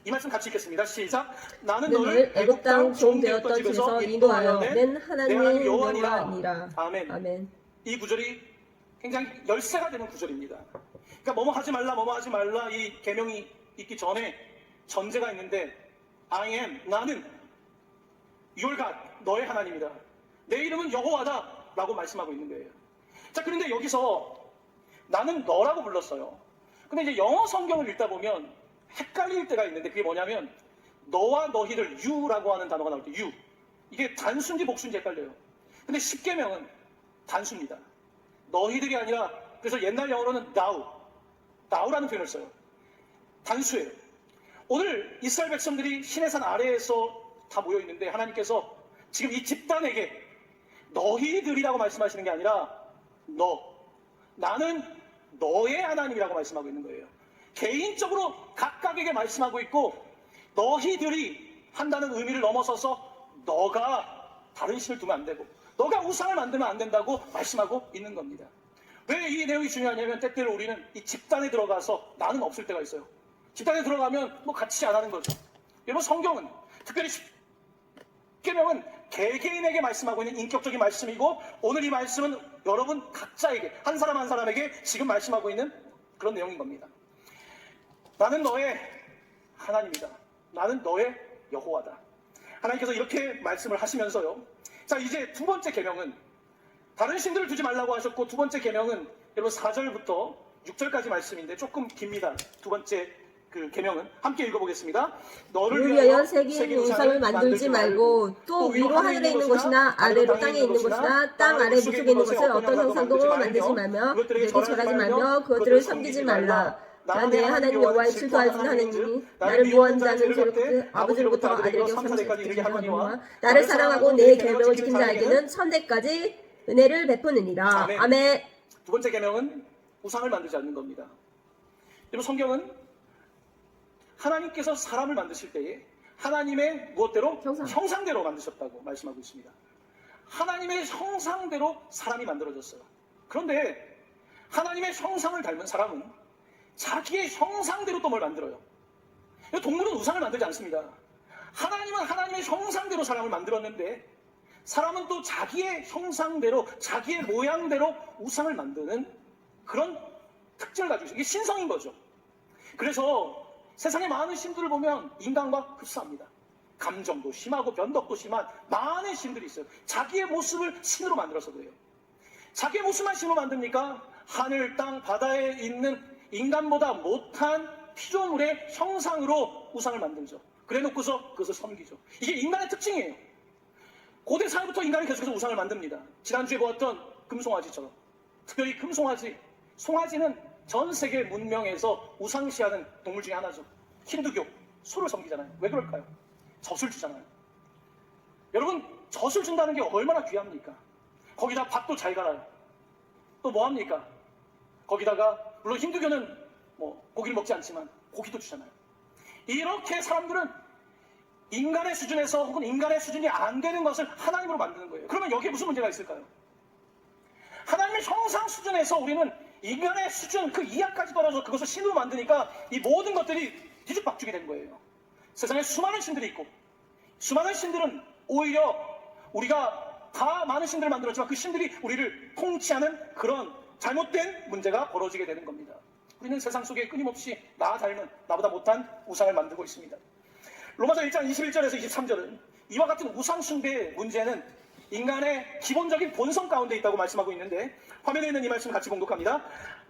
이 말씀 같이 읽겠습니다. 시작. 나는 너를 애굽 땅 종되었던 집에서 인도하여 낸 하나님 여호와니라. 아멘. 아멘. 이 구절이 굉장히 열쇠가 되는 구절입니다. 그러니까 뭐뭐 하지 말라, 뭐뭐 하지 말라, 이 계명이 있기 전에 전제가 있는데, I am, 나는 your God, 너의 하나님이다. 내 이름은 여호와다 라고 말씀하고 있는 거예요. 자, 그런데 여기서 나는 너라고 불렀어요. 근데 이제 영어 성경을 읽다 보면 헷갈릴 때가 있는데, 그게 뭐냐면 너와 너희들, you라고 하는 단어가 나올 때 you, 이게 단수인지 복수인지 헷갈려요. 근데 십계명은 단수입니다. 너희들이 아니라, 그래서 옛날 영어로는 thou라는 표현을 써요. 단수예요. 오늘 이스라엘 백성들이 시내산 아래에서 다 모여 있는데 하나님께서 지금 이 집단에게 너희들이라고 말씀하시는 게 아니라 나는 너의 하나님이라고 말씀하고 있는 거예요. 개인적으로 각각에게 말씀하고 있고, 너희들이 한다는 의미를 넘어서서 너가 다른 신을 두면 안 되고 너가 우상을 만들면 안 된다고 말씀하고 있는 겁니다. 왜 이 내용이 중요하냐면, 때때로 우리는 이 집단에 들어가서 나는 없을 때가 있어요. 집단에 들어가면 뭐 같이 안 하는 거죠. 여러분, 성경은 특별히 십계명은 개개인에게 말씀하고 있는 인격적인 말씀이고, 오늘 이 말씀은 여러분 각자에게, 한 사람 한 사람에게 지금 말씀하고 있는 그런 내용인 겁니다. 나는 너의 하나님이다. 나는 너의 여호와다. 하나님께서 이렇게 말씀을 하시면서요. 자, 이제 두 번째 계명은 다른 신들을 두지 말라고 하셨고, 두 번째 계명은 여러분 4절부터 6절까지 말씀인데 조금 깁니다. 두 번째 그 계명은 함께 읽어보겠습니다. 너를 위하여 새긴 우상을 만들지 말고 또 위로 하늘에 있는 것이나 아래로 땅에 있는 것이나 땅 아래 물속에 있는 것을 어떤 형상도 만들지 말며 그들에게 절하지 말며 그것들을 섬기지 말라. 나 내 하나님 여호와의 질투하신 하나님이 나를 미워하는 자는 저렇게 아버지로부터 아들에게 삼사대까지 하거니와 나를 사랑하고 내 계명을 지킨 자에게는 천대까지 은혜를 베푸느니라. 아멘. 두 번째 계명은 우상을 만들지 않는 겁니다. 여러분, 성경은 하나님께서 사람을 만드실 때에 하나님의 무엇대로? 형상대로 만드셨다고 말씀하고 있습니다. 하나님의 형상대로 사람이 만들어졌어요. 그런데 하나님의 형상을 닮은 사람은 자기의 형상대로 또 뭘 만들어요. 동물은 우상을 만들지 않습니다. 하나님은 하나님의 형상대로 사람을 만들었는데 사람은 또 자기의 형상대로, 자기의 모양대로 우상을 만드는 그런 특징을 가지고 있어요. 이게 신성인 거죠. 그래서 세상의 많은 신들을 보면 인간과 흡사합니다. 감정도 심하고 변덕도 심한 많은 신들이 있어요. 자기의 모습을 신으로 만들어서 그래요. 자기의 모습만 신으로 만듭니까? 하늘, 땅, 바다에 있는 인간보다 못한 피조물의 형상으로 우상을 만들죠. 그래 놓고서 그것을 섬기죠. 이게 인간의 특징이에요. 고대 사회부터 인간이 계속해서 우상을 만듭니다. 지난주에 보았던 금송아지처럼. 특별히 금송아지, 송아지는 전 세계 문명에서 우상시하는 동물 중에 하나죠. 힌두교, 소를 섬기잖아요. 왜 그럴까요? 젖을 주잖아요. 여러분, 젖을 준다는 게 얼마나 귀합니까? 거기다 밥도 잘 갈아요. 또 뭐합니까? 거기다가 물론 힌두교는 고기를 먹지 않지만 고기도 주잖아요. 이렇게 사람들은 인간의 수준에서 혹은 인간의 수준이 안 되는 것을 하나님으로 만드는 거예요. 그러면 여기에 무슨 문제가 있을까요? 하나님의 형상 수준에서 우리는 인간의 수준 그 이하까지 떨어져 그것을 신으로 만드니까 이 모든 것들이 뒤죽박죽이 된 거예요. 세상에 수많은 신들이 있고 수많은 신들은 오히려 우리가 다 많은 신들을 만들었지만 그 신들이 우리를 통치하는 그런 잘못된 문제가 벌어지게 되는 겁니다. 우리는 세상 속에 끊임없이 나 닮은, 나보다 못한 우상을 만들고 있습니다. 로마서 1장 21절에서 23절은 이와 같은 우상 숭배의 문제는 인간의 기본적인 본성 가운데 있다고 말씀하고 있는데 화면에 있는 이 말씀 같이 공독합니다.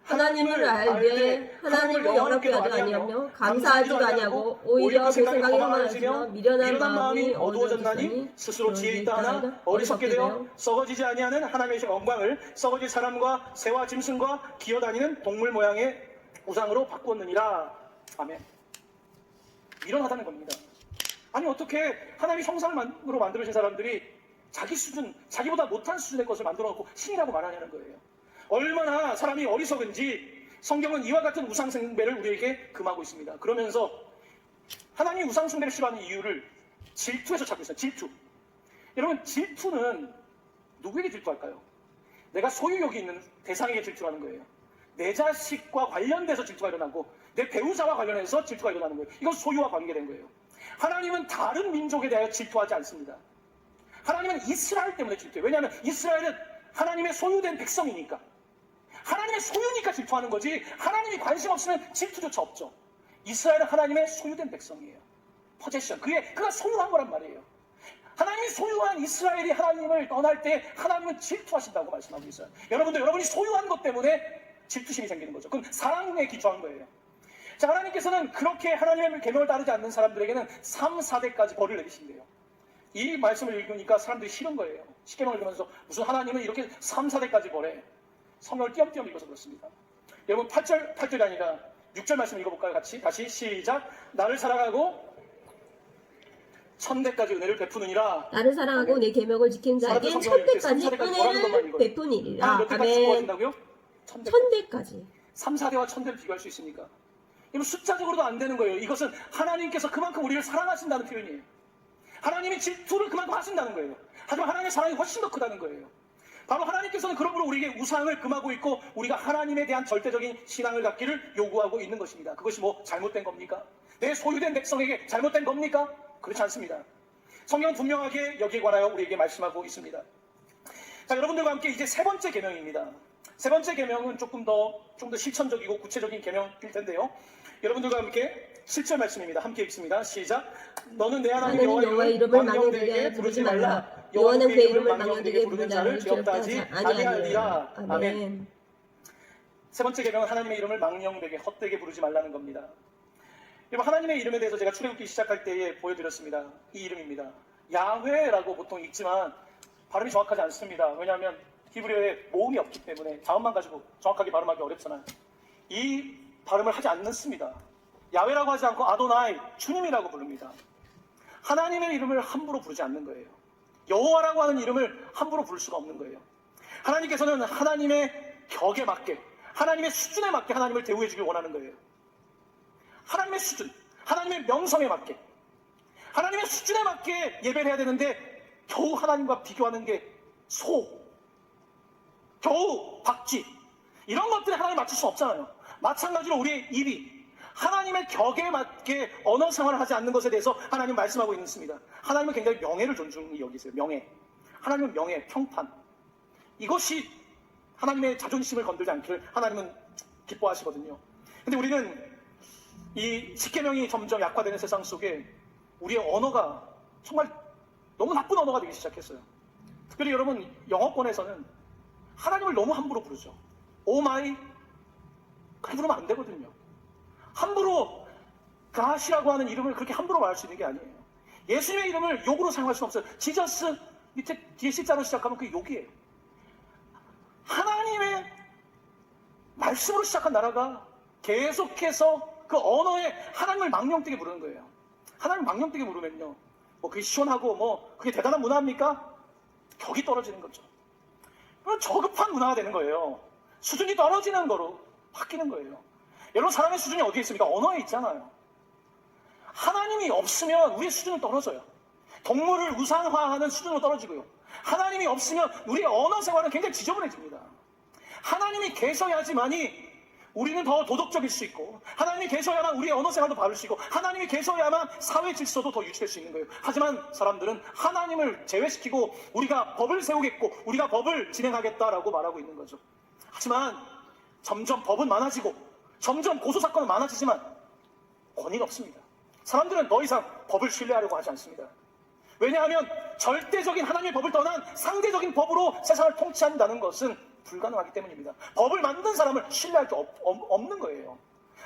하나님을 알되 하나님을 영원하게 하지 아니하며 감사하지도 아니하고 오히려 그 생각이 험하여지며 미련한 마음이 어두워졌나니 스스로 지혜 있다 하나 어리석게 되어 썩어지지 아니하는 하나님의 영광을 썩어질 사람과 새와 짐승과 기어다니는 동물 모양의 우상으로 바꾸었느니라. 아멘. 미련하다는 겁니다. 아니 어떻게 하나님의 형상으로 만들어진 사람들이 자기 수준, 자기보다 못한 수준의 것을 만들어놓고 신이라고 말하냐는 거예요. 얼마나 사람이 어리석은지 성경은 이와 같은 우상숭배를 우리에게 금하고 있습니다. 그러면서 하나님이 우상숭배를 싫어하는 이유를 질투에서 찾고 있어요. 질투. 여러분, 질투는 누구에게 질투할까요? 내가 소유욕이 있는 대상에게 질투하는 거예요. 내 자식과 관련돼서 질투가 일어나고 내 배우자와 관련해서 질투가 일어나는 거예요. 이건 소유와 관계된 거예요. 하나님은 다른 민족에 대하여 질투하지 않습니다. 하나님은 이스라엘 때문에 질투해요. 왜냐하면 이스라엘은 하나님의 소유된 백성이니까. 하나님의 소유니까 질투하는 거지 하나님이 관심 없으면 질투조차 없죠. 이스라엘은 하나님의 소유된 백성이에요. 포제션. 그가 소유한 거란 말이에요. 하나님이 소유한 이스라엘이 하나님을 떠날 때 하나님은 질투하신다고 말씀하고 있어요. 여러분도 여러분이 소유한 것 때문에 질투심이 생기는 거죠. 그건 사랑에 기초한 거예요. 자, 하나님께서는 그렇게 하나님의 계명을 따르지 않는 사람들에게는 3, 4대까지 벌을 내리신대요. 이 말씀을 읽으니까 사람들이 싫은 거예요. 십계명을 읽으면서 무슨 하나님은 이렇게 3, 4대까지 벌해. 성경을 띄엄띄엄 읽어서 그렇습니다. 여러분 8절이 아니라 6절 말씀 읽어볼까요? 같이 다시 시작. 나를 사랑하고 1000대까지 은혜를 베푸느니라. 나를 사랑하고 내 계명을 지킨 자에게 1000대까지 은혜를 베푸니라. 몇 대까지 모아진다고요? 1000대까지. 3, 4대와 1000대를 비교할 수 있습니까? 여러분 숫자적으로도 안 되는 거예요. 이것은 하나님께서 그만큼 우리를 사랑하신다는 표현이에요. 하나님이 질투를 그만큼 하신다는 거예요. 하지만 하나님의 사랑이 훨씬 더 크다는 거예요. 바로 하나님께서는 그러므로 우리에게 우상을 금하고 있고 우리가 하나님에 대한 절대적인 신앙을 갖기를 요구하고 있는 것입니다. 그것이 뭐 잘못된 겁니까? 내 소유된 백성에게 잘못된 겁니까? 그렇지 않습니다. 성경은 분명하게 여기에 관하여 우리에게 말씀하고 있습니다. 자, 여러분들과 함께 이제 세 번째 계명입니다. 세 번째 계명은 조금 더 실천적이고 구체적인 계명일 텐데요. 여러분들과 함께 7절 말씀입니다. 함께 읽습니다. 시작. 너는 내 하나님 여호와의 이름을 망령되게 부르지 말라. 여호와는 그의 이름을 망령되게 부르는 자를 죄없다 하지 아니하리라. 아멘. 세 번째 계명은 하나님의 이름을 망령되게 헛되게 부르지 말라는 겁니다. 여러분, 하나님의 이름에 대해서 제가 출애굽기 시작할 때에 보여드렸습니다. 이 이름입니다. 야훼라고 보통 읽지만 발음이 정확하지 않습니다. 왜냐하면 히브리어에 모음이 없기 때문에 자음만 가지고 정확하게 발음하기 어렵잖아요. 이 발음을 하지 않습니다. 야훼라고 하지 않고 아도나이, 주님이라고 부릅니다. 하나님의 이름을 함부로 부르지 않는 거예요. 여호와라고 하는 이름을 함부로 부를 수가 없는 거예요. 하나님께서는 하나님의 격에 맞게, 하나님의 수준에 맞게 하나님을 대우해 주길 원하는 거예요. 하나님의 수준, 하나님의 명성에 맞게, 하나님의 수준에 맞게 예배를 해야 되는데 겨우 하나님과 비교하는 게 겨우 박쥐, 이런 것들에 하나님 맞출 수 없잖아요. 마찬가지로 우리의 입이 하나님의 격에 맞게 언어 생활을 하지 않는 것에 대해서 하나님 말씀하고 있습니다. 하나님은 굉장히 명예를 존중히 여기세요. 명예. 하나님은 명예, 평판. 이것이 하나님의 자존심을 건들지 않기를 하나님은 기뻐하시거든요. 근데 우리는 이 십계명이 점점 약화되는 세상 속에 우리의 언어가 정말 너무 나쁜 언어가 되기 시작했어요. 특별히 여러분, 영어권에서는 하나님을 너무 함부로 부르죠. 오 마이, 그렇게 부르면 안 되거든요. 함부로 가시라고 하는 이름을 그렇게 함부로 말할 수 있는 게 아니에요. 예수님의 이름을 욕으로 사용할 수는 없어요. 지저스 밑에 뒤에 C자로 시작하면 그게 욕이에요. 하나님의 말씀으로 시작한 나라가 계속해서 그 언어에 하나님을 망령되게 부르는 거예요. 하나님을 망령되게 부르면요, 뭐 그게 시원하고 뭐 그게 대단한 문화입니까? 격이 떨어지는 거죠. 그럼 저급한 문화가 되는 거예요. 수준이 떨어지는 거로 바뀌는 거예요. 여러분, 사람의 수준이 어디에 있습니까? 언어에 있잖아요. 하나님이 없으면 우리의 수준은 떨어져요. 동물을 우상화하는 수준으로 떨어지고요. 하나님이 없으면 우리의 언어 생활은 굉장히 지저분해집니다. 하나님이 계셔야지만이 우리는 더 도덕적일 수 있고, 하나님이 계셔야만 우리의 언어 생활도 바를 수 있고, 하나님이 계셔야만 사회 질서도 더 유지될 수 있는 거예요. 하지만 사람들은 하나님을 제외시키고 우리가 법을 세우겠고 우리가 법을 진행하겠다라고 말하고 있는 거죠. 하지만 점점 법은 많아지고 점점 고소사건은 많아지지만 권위가 없습니다. 사람들은 더 이상 법을 신뢰하려고 하지 않습니다. 왜냐하면 절대적인 하나님의 법을 떠난 상대적인 법으로 세상을 통치한다는 것은 불가능하기 때문입니다. 법을 만든 사람을 신뢰할 게 없는 거예요.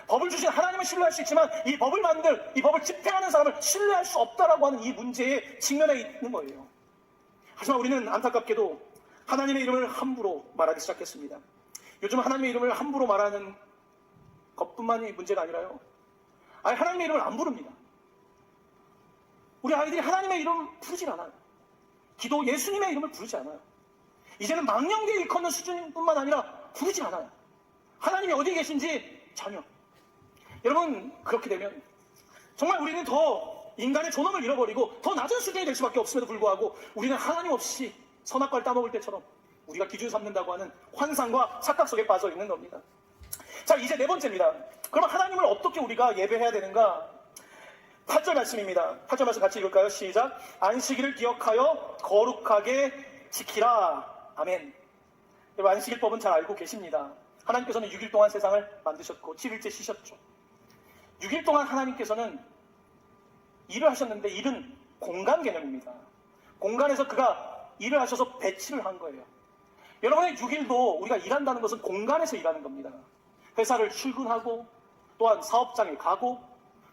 법을 주신 하나님을 신뢰할 수 있지만 이 법을 이 법을 집행하는 사람을 신뢰할 수 없다라고 하는 이 문제에 직면해 있는 거예요. 하지만 우리는 안타깝게도 하나님의 이름을 함부로 말하기 시작했습니다. 요즘 하나님의 이름을 함부로 말하는 것뿐만이 문제가 아니라요, 아예 하나님의 이름을 안 부릅니다. 우리 아이들이 하나님의 이름 부르질 않아요. 기도 예수님의 이름을 부르지 않아요. 이제는 망령되게 일컫는 수준뿐만 아니라 부르지 않아요. 하나님이 어디 계신지 전혀. 여러분, 그렇게 되면 정말 우리는 더 인간의 존엄을 잃어버리고 더 낮은 수준이 될 수밖에 없음에도 불구하고 우리는 하나님 없이 선악과를 따먹을 때처럼 우리가 기준 삼는다고 하는 환상과 착각 속에 빠져 있는 겁니다. 자, 이제 네 번째입니다. 그럼 하나님을 어떻게 우리가 예배해야 되는가? 8절 말씀입니다. 8절 말씀 같이 읽을까요? 시작. 안식일을 기억하여 거룩하게 지키라. 아멘. 여러분, 안식일법은 잘 알고 계십니다. 하나님께서는 6일 동안 세상을 만드셨고 7일째 쉬셨죠. 6일 동안 하나님께서는 일을 하셨는데 일은 공간 개념입니다. 공간에서 그가 일을 하셔서 배치를 한 거예요. 여러분의 6일도 우리가 일한다는 것은 공간에서 일하는 겁니다. 회사를 출근하고 또한 사업장에 가고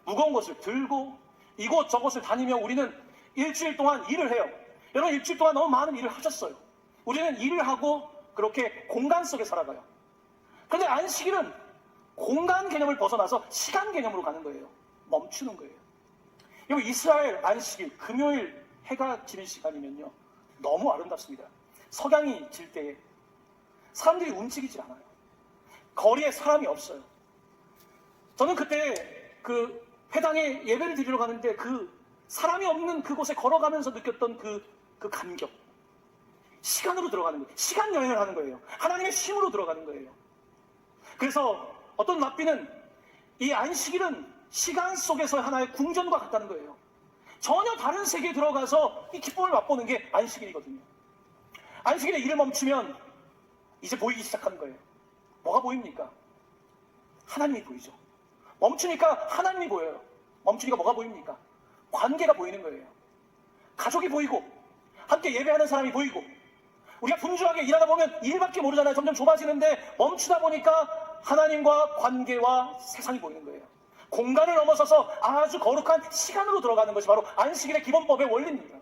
무거운 것을 들고 이곳저곳을 다니며 우리는 일주일 동안 일을 해요. 여러분, 일주일 동안 너무 많은 일을 하셨어요. 우리는 일을 하고 그렇게 공간 속에 살아가요. 그런데 안식일은 공간 개념을 벗어나서 시간 개념으로 가는 거예요. 멈추는 거예요. 여러분, 이스라엘 안식일 금요일 해가 지는 시간이면요, 너무 아름답습니다. 석양이 질 때에 사람들이 움직이질 않아요. 거리에 사람이 없어요. 저는 그때 그 회당에 예배를 드리러 가는데 그 사람이 없는 그곳에 걸어가면서 느꼈던 그 감격. 시간으로 들어가는 거예요. 시간 여행을 하는 거예요. 하나님의 쉼으로 들어가는 거예요. 그래서 어떤 랍비는 이 안식일은 시간 속에서 하나의 궁전과 같다는 거예요. 전혀 다른 세계에 들어가서 이 기쁨을 맛보는 게 안식일이거든요. 안식일에 일을 멈추면 이제 보이기 시작하는 거예요. 뭐가 보입니까? 하나님이 보이죠. 멈추니까 하나님이 보여요. 멈추니까 뭐가 보입니까? 관계가 보이는 거예요. 가족이 보이고 함께 예배하는 사람이 보이고 우리가 분주하게 일하다 보면 일밖에 모르잖아요. 점점 좁아지는데 멈추다 보니까 하나님과 관계와 세상이 보이는 거예요. 공간을 넘어서서 아주 거룩한 시간으로 들어가는 것이 바로 안식일의 기본법의 원리입니다.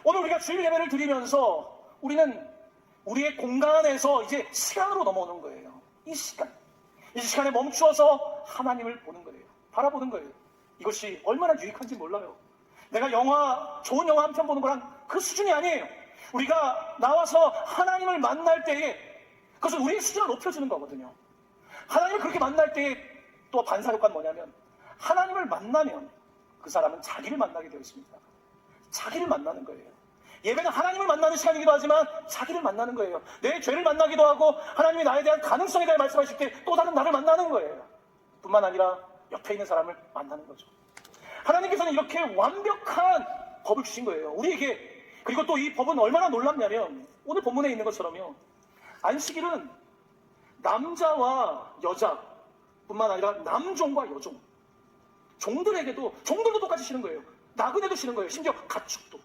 오늘 우리가 주일 예배를 드리면서 우리는 우리의 공간에서 이제 시간으로 넘어오는 거예요. 이 시간에 멈추어서 하나님을 보는 거예요. 바라보는 거예요. 이것이 얼마나 유익한지 몰라요. 내가 좋은 영화 한 편 보는 거랑 그 수준이 아니에요. 우리가 나와서 하나님을 만날 때에 그것은 우리의 수준을 높여주는 거거든요. 하나님을 그렇게 만날 때에 또 반사효과는 뭐냐면 하나님을 만나면 그 사람은 자기를 만나게 되어 있습니다. 자기를 만나는 거예요. 예배는 하나님을 만나는 시간이기도 하지만 자기를 만나는 거예요. 내 죄를 만나기도 하고 하나님이 나에 대한 가능성에 대해 말씀하실 때 또 다른 나를 만나는 거예요. 뿐만 아니라 옆에 있는 사람을 만나는 거죠. 하나님께서는 이렇게 완벽한 법을 주신 거예요. 우리에게. 그리고 또 이 법은 얼마나 놀랍냐면 오늘 본문에 있는 것처럼요. 안식일은 남자와 여자 뿐만 아니라 남종과 여종 종들도 똑같이 쉬는 거예요. 나그네도 쉬는 거예요. 심지어 가축도.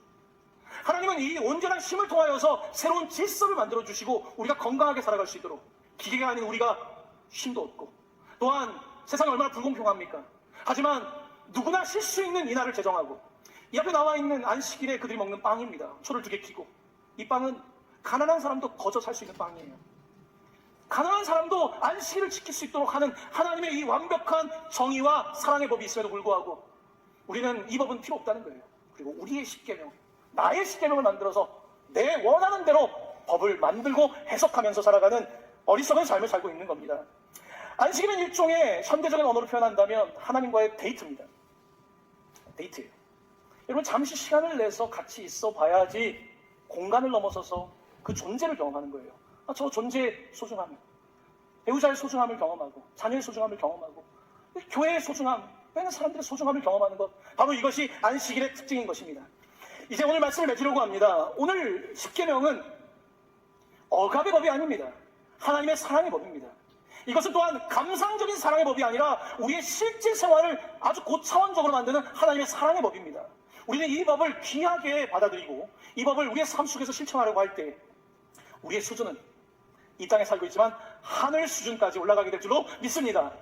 하나님은 이 온전한 쉼을 통하여서 새로운 질서를 만들어 주시고 우리가 건강하게 살아갈 수 있도록 기계가 아닌 우리가 쉼도 얻고 또한 세상이 얼마나 불공평합니까? 하지만 누구나 쉴 수 있는 이 날을 제정하고 이 앞에 나와 있는 안식일에 그들이 먹는 빵입니다. 초를 2개 켜고 이 빵은 가난한 사람도 거저 살 수 있는 빵이에요. 가난한 사람도 안식일을 지킬 수 있도록 하는 하나님의 이 완벽한 정의와 사랑의 법이 있음에도 불구하고 우리는 이 법은 필요 없다는 거예요. 그리고 우리의 십계명, 나의 십계명을 만들어서 내 원하는 대로 법을 만들고 해석하면서 살아가는 어리석은 삶을 살고 있는 겁니다. 안식일은 일종의 현대적인 언어로 표현한다면 하나님과의 데이트입니다. 데이트예요. 여러분 잠시 시간을 내서 같이 있어 봐야지 공간을 넘어서서 그 존재를 경험하는 거예요. 저 존재의 소중함, 배우자의 소중함을 경험하고 자녀의 소중함을 경험하고 교회의 소중함, 빼는 사람들의 소중함을 경험하는 것, 바로 이것이 안식일의 특징인 것입니다. 이제 오늘 말씀을 맺으려고 합니다. 오늘 십계명은 억압의 법이 아닙니다. 하나님의 사랑의 법입니다. 이것은 또한 감상적인 사랑의 법이 아니라 우리의 실제 생활을 아주 고차원적으로 만드는 하나님의 사랑의 법입니다. 우리는 이 법을 귀하게 받아들이고 이 법을 우리의 삶 속에서 실천하려고 할 때 우리의 수준은 이 땅에 살고 있지만 하늘 수준까지 올라가게 될 줄로 믿습니다.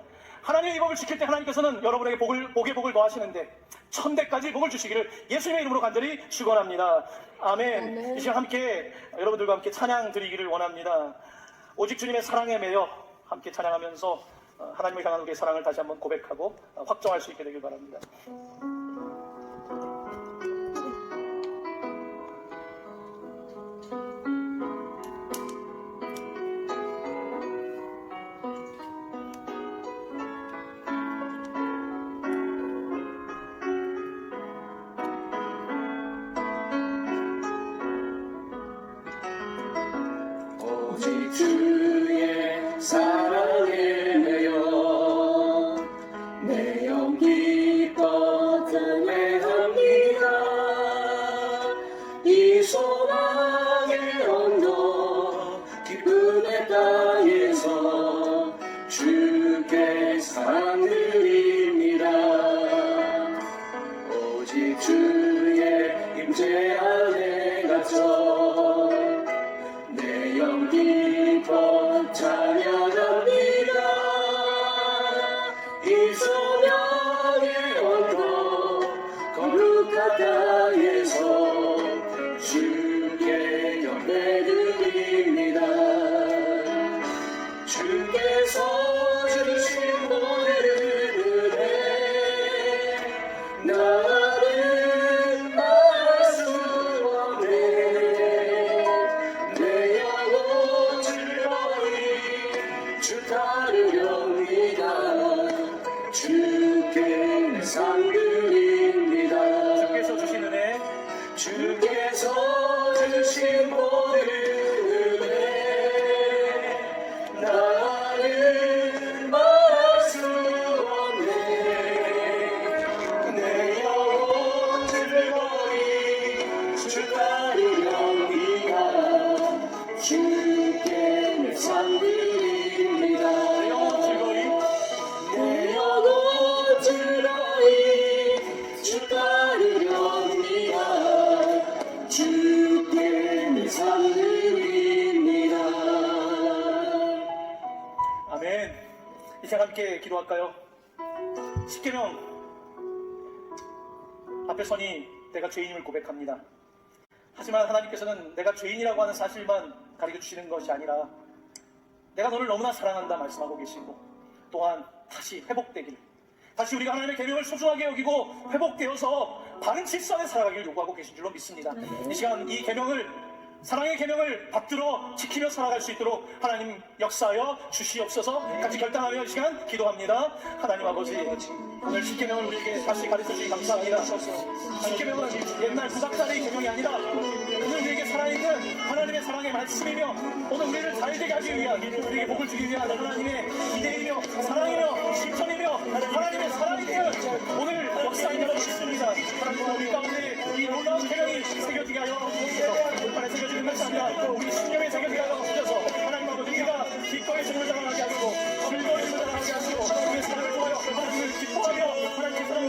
하나님의 이 법을 지킬 때 하나님께서는 여러분에게 복의 복을 더하시는데 천대까지 복을 주시기를 예수님의 이름으로 간절히 축원합니다. 아멘. 아멘. 이 시간 함께 여러분들과 함께 찬양 드리기를 원합니다. 오직 주님의 사랑에 매여 함께 찬양하면서 하나님을 향한 우리의 사랑을 다시 한번 고백하고 확정할 수 있게 되길 바랍니다. 오직 주의 사랑에 매여 내 영 기뻐 찬양합니다. 이 소망의 언덕 기쁨의 땅에서 주께 사랑 드립니다. 오직 주의 임재 안에 갇혀 내 영 기뻐 찬양합니다. 이 소명의 언덕 거룩한 땅에서 주께 경배드립니다. 주께서 주신 모든 은혜 나는 말할 수 없네. 내 영혼 즐거이 주 따르렵니다. 주께 상 드립니다. 주께서 주신 은혜, 주께서 주신 모든 은혜 나는 말할 수 없네. 내 영혼 주께 상드립니다. 내 영혼 즐거이 내 영혼 즐거이 주 따르렵니다. 주께 상드립니다. 아멘. 이 시간 함께 기도할까요? 십계명 앞에 서니 내가 죄인임을 고백합니다. 하지만 하나님께서는 내가 죄인이라고 하는 사실만 가르쳐 주시는 것이 아니라 내가 너를 너무나 사랑한다 말씀하고 계시고 또한 다시 회복되길, 다시 우리가 하나님의 계명을 소중하게 여기고 회복되어서 바른 질서 안에 살아가기를 요구하고 계신 줄로 믿습니다. 이 시간 이 계명을, 사랑의 계명을 받들어 지키며 살아갈 수 있도록 하나님 역사하여 주시옵소서. 같이 결단하며 이 시간 기도합니다. 하나님 아버지, 오늘 십계명을 우리에게 다시 가르쳐 주시 감사합니다. 십계명은 옛날 구닥다리 계명이 아니라 오늘 우리에게 살아있는 하나님의 사랑의 말씀이며 오늘 우리를 잘되게 하기 위한, 우리에게 복을 주기 위한 하나님의 기대이며 사랑이며 실천이며 하나님의 사랑이며 오늘 역사인 줄 믿습니다. 하나님 우리 가운데 이 놀라운 계명이 새겨지게 하여 주셔서 오늘의 새겨지는 감사합니다. 우리 신령에 새겨지게 하여 주셔서 하나님 아버지 우리가 기꺼이 주님을 자랑하게 하시고 즐거이 주님을 자랑하게 하시고 우리의 사랑을 통하여 하나님을 기뻐하며 하나님의 사랑을